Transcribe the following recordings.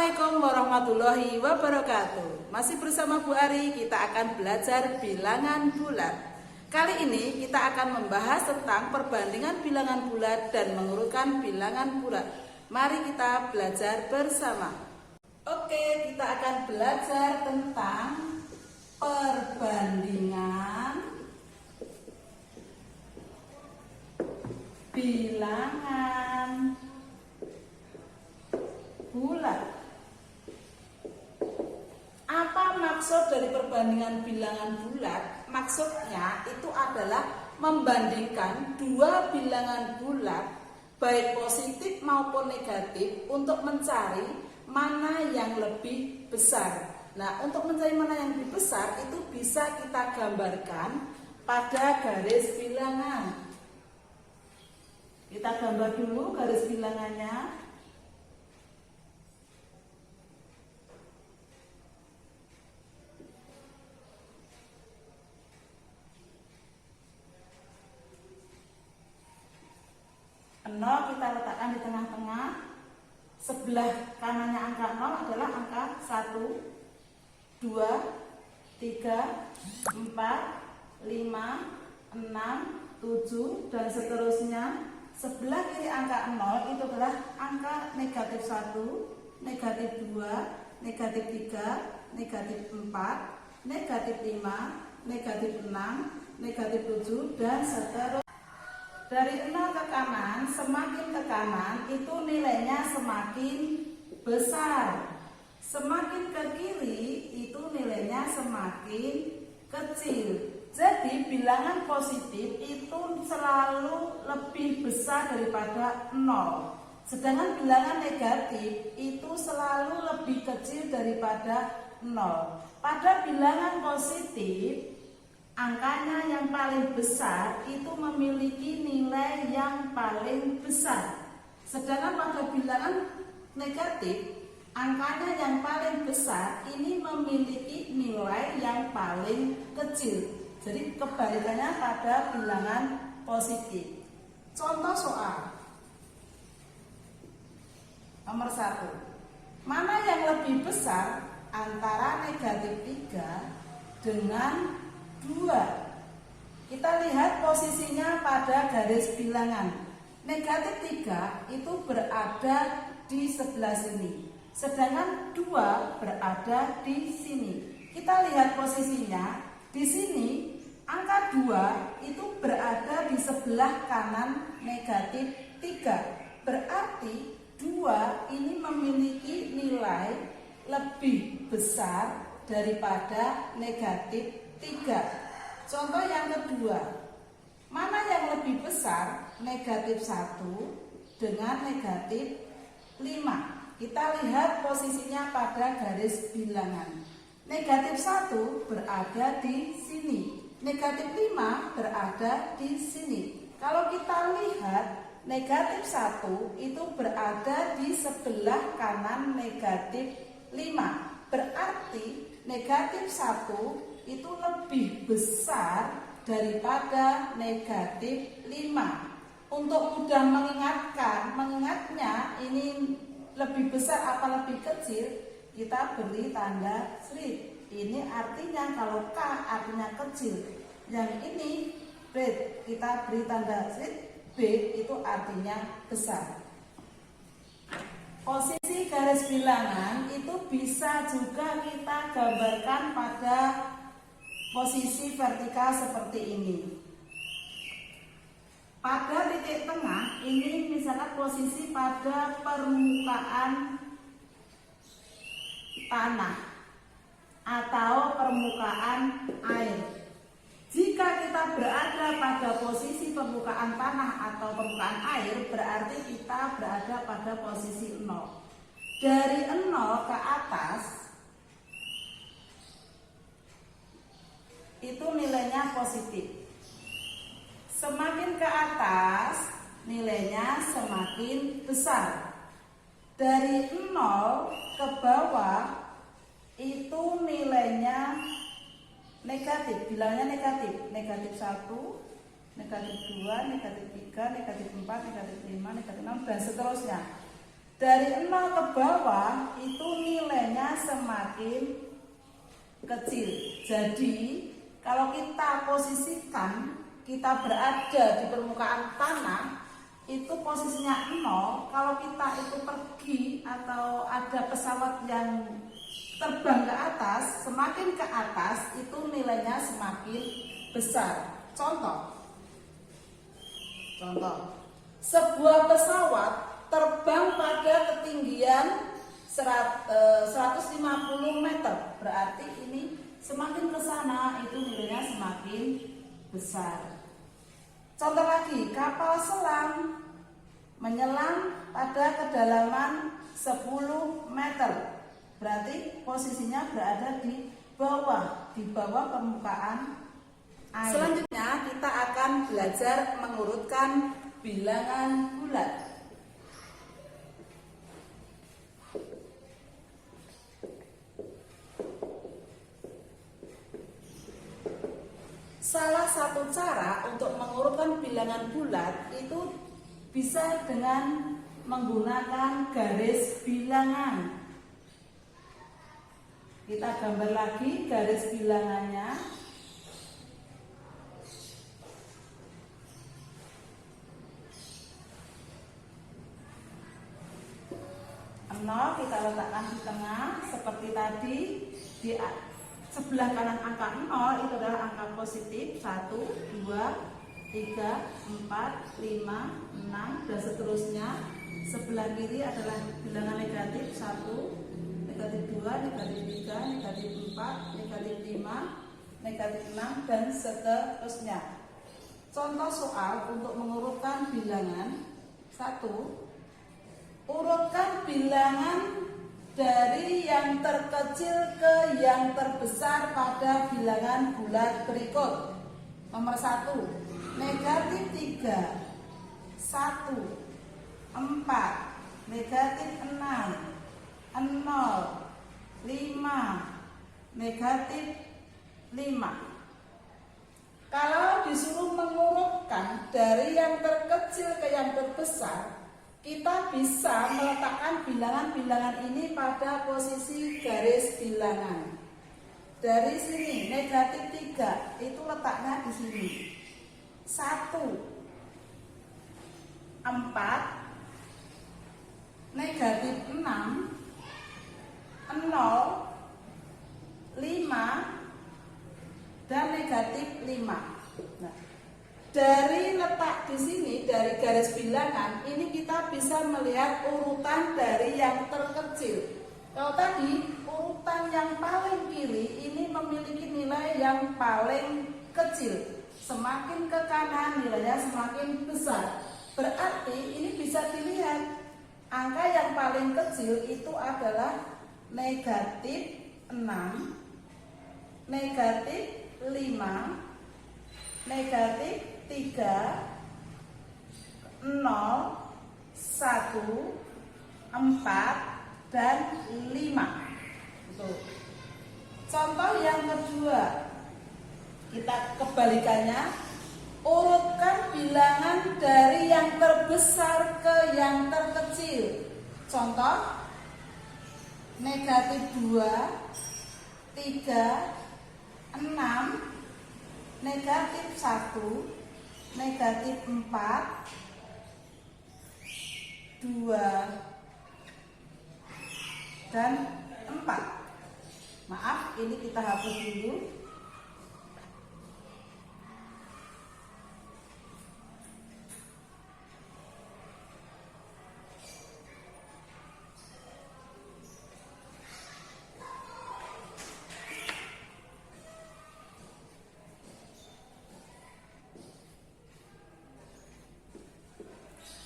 Assalamualaikum warahmatullahi wabarakatuh. Masih bersama Bu Ari, kita akan belajar bilangan bulat. Kali ini kita akan membahas tentang perbandingan bilangan bulat dan mengurutkan bilangan bulat. Mari kita belajar bersama. Oke, kita akan belajar tentang perbandingan bilangan bulat. Apa maksud dari perbandingan bilangan bulat? Maksudnya itu adalah membandingkan dua bilangan bulat baik positif maupun negatif untuk mencari mana yang lebih besar. Nah, untuk mencari mana yang lebih besar itu bisa kita gambarkan pada garis bilangan. Kita gambar dulu garis bilangannya. Nol kita letakkan di tengah-tengah. Sebelah kanannya angka 0 adalah angka 1, 2, 3, 4, 5, 6, 7 dan seterusnya. Sebelah kiri angka 0 itu adalah angka negatif 1, negatif 2, negatif 3, negatif 4, negatif 5, negatif 6, negatif 7 dan seterusnya. Dari 0 ke kanan, semakin ke kanan itu nilainya semakin besar. Semakin ke kiri itu nilainya semakin kecil. Jadi bilangan positif itu selalu lebih besar daripada 0. Sedangkan bilangan negatif itu selalu lebih kecil daripada 0. Pada bilangan positif, angkanya yang paling besar itu memiliki nilai yang paling besar. Sedangkan pada bilangan negatif, angkanya yang paling besar ini memiliki nilai yang paling kecil. Jadi kebalikannya pada bilangan positif. Contoh soal nomor 1. Mana yang lebih besar antara negatif 3 dengan 2. Kita lihat posisinya pada garis bilangan. Negatif 3 itu berada di sebelah sini, sedangkan 2 berada di sini. Kita lihat posisinya. Di sini angka 2 itu berada di sebelah kanan negatif 3. Berarti 2 ini memiliki nilai lebih besar daripada negatif 3. Contoh yang kedua, mana yang lebih besar negatif 1 dengan negatif 5? Kita lihat posisinya pada garis bilangan. Negatif 1 berada di sini, negatif 5 berada di sini. Kalau kita lihat negatif 1 itu berada di sebelah kanan negatif 5. Berarti negatif 1 itu lebih besar daripada negatif 5. Untuk mudah mengingatnya ini lebih besar apa lebih kecil, kita beri tanda slit. Ini artinya kalau K artinya kecil, yang ini B kita beri tanda slit, B itu artinya besar. Posisi garis bilangan itu bisa juga kita gambarkan pada posisi vertikal seperti ini. Pada titik tengah ini misalnya posisi pada permukaan tanah atau permukaan air. Jika kita berada pada posisi permukaan tanah atau permukaan air, berarti kita berada pada posisi 0. Dari 0 ke atas itu nilainya positif. Semakin ke atas nilainya semakin besar. Dari 0 ke bawah itu nilainya negatif, bilangnya negatif. Negatif 1, negatif 2, negatif 3, negatif 4, negatif 5, negatif 6 dan seterusnya. Dari 0 ke bawah itu semakin kecil. Jadi kalau kita posisikan, kita berada di permukaan tanah, itu posisinya 0. Kalau kita itu pergi atau ada pesawat yang terbang ke atas, semakin ke atas itu nilainya semakin besar. Contoh, sebuah pesawat terbang pada ketinggian 150 meter, berarti ini semakin ke sana itu nilainya semakin besar. Contoh lagi, kapal selam menyelam pada kedalaman 10 meter, berarti posisinya berada di bawah permukaan air. Selanjutnya kita akan belajar mengurutkan bilangan bulat. Salah satu cara untuk mengurutkan bilangan bulat itu bisa dengan menggunakan garis bilangan. Kita gambar lagi garis bilangannya. Nol kita letakkan di tengah seperti tadi. Di sebelah kanan angka 0 itu adalah angka positif 1, 2, 3, 4, 5, 6 dan seterusnya. Sebelah kiri adalah bilangan negatif 1, negatif 2, negatif 3, negatif 4, negatif 5, negatif 6 dan seterusnya. Contoh soal untuk mengurutkan bilangan. 1. Urutkan bilangan dari yang terkecil ke yang terbesar pada bilangan bulat berikut. Nomor 1, negatif 3, 1, 4, negatif 6, 0, 5, negatif 5. Kalau disuruh mengurutkan dari yang terkecil ke yang terbesar, kita bisa meletakkan bilangan-bilangan ini pada posisi garis bilangan. Dari sini negatif 3 itu letaknya di sini. 1, 4, negatif 6, 0, 5 dan negatif 5. Nah, dari letak di sini, dari garis bilangan ini kita bisa melihat urutan dari yang terkecil. Kalau tadi urutan yang paling kiri ini memiliki nilai yang paling kecil. Semakin ke kanan nilainya semakin besar. Berarti ini bisa dilihat angka yang paling kecil itu adalah negatif 6, negatif 5, negatif 3, 0, 1, 4, dan 5. Contoh yang kedua, kita kebalikannya, urutkan bilangan dari yang terbesar ke yang terkecil. Contoh, negatif 2, 3, 6, negatif 1, negatif 4, 2, dan 4. Maaf, ini kita hapus dulu.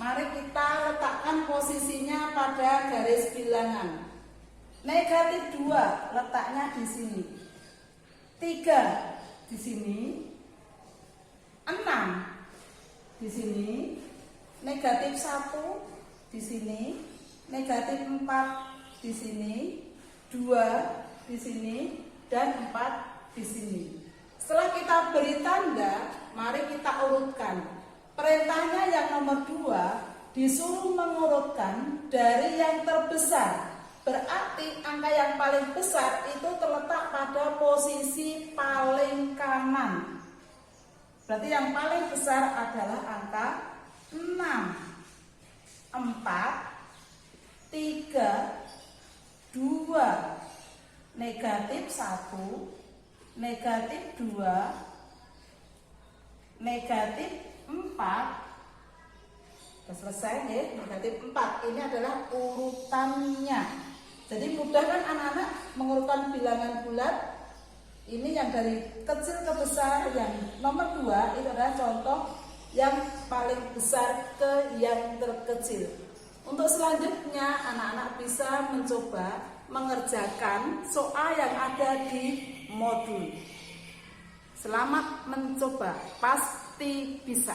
Mari kita letakkan posisinya pada garis bilangan. Negatif 2 letaknya di sini. 3 di sini. 6 di sini. Negatif 1 di sini. Negatif 4 di sini. 2 di sini dan 4 di sini. Setelah kita beri tanda, mari kita urutkan. Perintahnya yang nomor 2 disuruh mengurutkan dari yang terbesar. Berarti angka yang paling besar itu terletak pada posisi paling kanan. Berarti yang paling besar adalah angka 6. 4, 3, 2, negatif 1, negatif 2, negatif 4. Sudah selesai ya, negatif 4. Ini adalah urutannya. Jadi mudah kan anak-anak mengurutkan bilangan bulat. Ini yang dari kecil ke besar. Yang nomor 2 itu adalah contoh yang paling besar ke yang terkecil. Untuk selanjutnya anak-anak bisa mencoba mengerjakan soal yang ada di modul. Selamat mencoba, pasti bisa.